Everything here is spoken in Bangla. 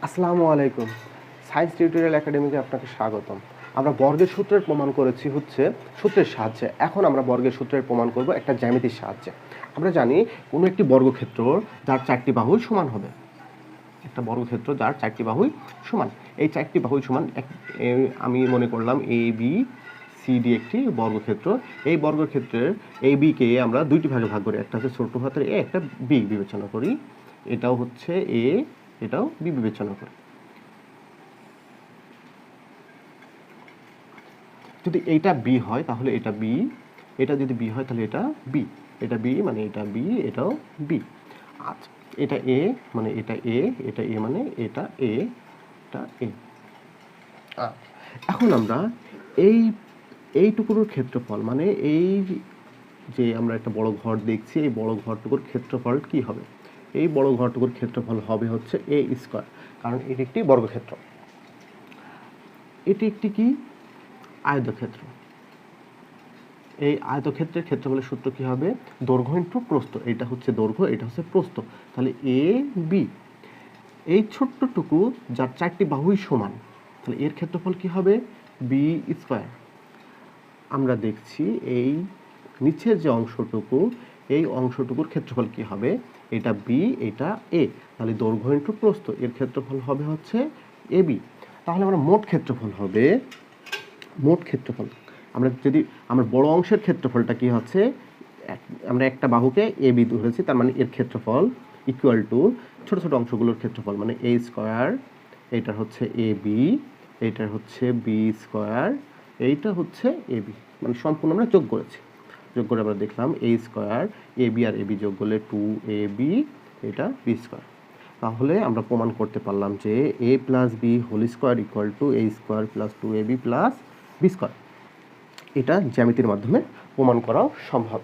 আসসালামু আলাইকুম। সায়েন্স টিউটোরিয়াল একাডেমিতে আপনাকে স্বাগতম। আমরা বর্গের সূত্রের প্রমাণ করেছি হচ্ছে সূত্রের সাহায্যে। এখন আমরা বর্গের সূত্রের প্রমাণ করব একটা জ্যামিতির সাহায্যে। আমরা জানি কোনো একটি বর্গক্ষেত্র যার চারটি বাহুই সমান হবে। একটা বর্গক্ষেত্র যার চারটি বাহুই সমান। এই চারটি বাহুই সমান আমি মনে করলাম এ বি সি ডি একটি বর্গক্ষেত্র। এই বর্গক্ষেত্রের এ বিকে আমরা দুইটি ভাগে ভাগ করি, একটা হচ্ছে ছোট হাতের এ, একটা বি বিবেচনা করি। এটাও হচ্ছে এ, এটাও বি বিবেচনা করি। যদি এইটা বি হয় তাহলে এটা বি, এটা যদি বি হয় তাহলে এটা বি, এটা বি মানে এটা বি, এটাও বি। আচ্ছা, এটা এ মানে এটা এ, এটা এ মানে এটা এ, এটা এ। এখন আমরা এইটুকুর ক্ষেত্রফল মানে এই যে আমরা একটা বড় ঘর দেখছি, এই বড় ঘরটুকুর ক্ষেত্রফল কি হবে? এই বড় ঘরটুকুর ক্ষেত্রফল হবে হচ্ছে এ স্কয়ার, কারণ এটি একটি বর্গক্ষেত্র। এটি একটি কি আয়তক্ষেত্র। এই আয়তক্ষেত্রের ক্ষেত্রফলের সূত্র কি হবে? দৈর্ঘ্য ইনটু প্রস্থ। এটা হচ্ছে দৈর্ঘ্য, এটা হচ্ছে প্রস্থ। তাহলে এ বি, এই ছোট্টটুকু যার চারটি বাহুই সমান, তাহলে এর ক্ষেত্রফল কি হবে? B square. আমরা দেখছি এই নিচের যে অংশটুকু, এই অংশটুকুর ক্ষেত্রফল কি হবে? এটা বি, এটা এ, তাহলে দৈর্ঘ্য ইনটু প্রস্থ, এর ক্ষেত্রফল হবে হচ্ছে এ বি। তাহলে আমরা মোট ক্ষেত্রফল হবে, মোট ক্ষেত্রফল আমরা বড় অংশের ক্ষেত্রফলটা কি হচ্ছে, আমরা একটা বাহুকে এ বি ধরেছি, তার মানে এর ক্ষেত্রফল ইকুয়াল টু ছোট ছোট অংশগুলোর ক্ষেত্রফল মানে এ স্কয়ার, এইটার হচ্ছে এ বি, এইটার হচ্ছে বি স্কয়ার, এইটা হচ্ছে এ বি, মানে সম্পূর্ণ আমরা যোগ করেছি। যোগ করে আমরা দেখলাম এ square, A B R A B যোগ করলে 2ab, এটা বি স্কয়ার। তাহলে আমরা প্রমাণ করতে পারলাম যে a plus B whole square equal to A square plus 2ab plus B square. এটা জ্যামিতির মাধ্যমে প্রমাণ করাও সম্ভব।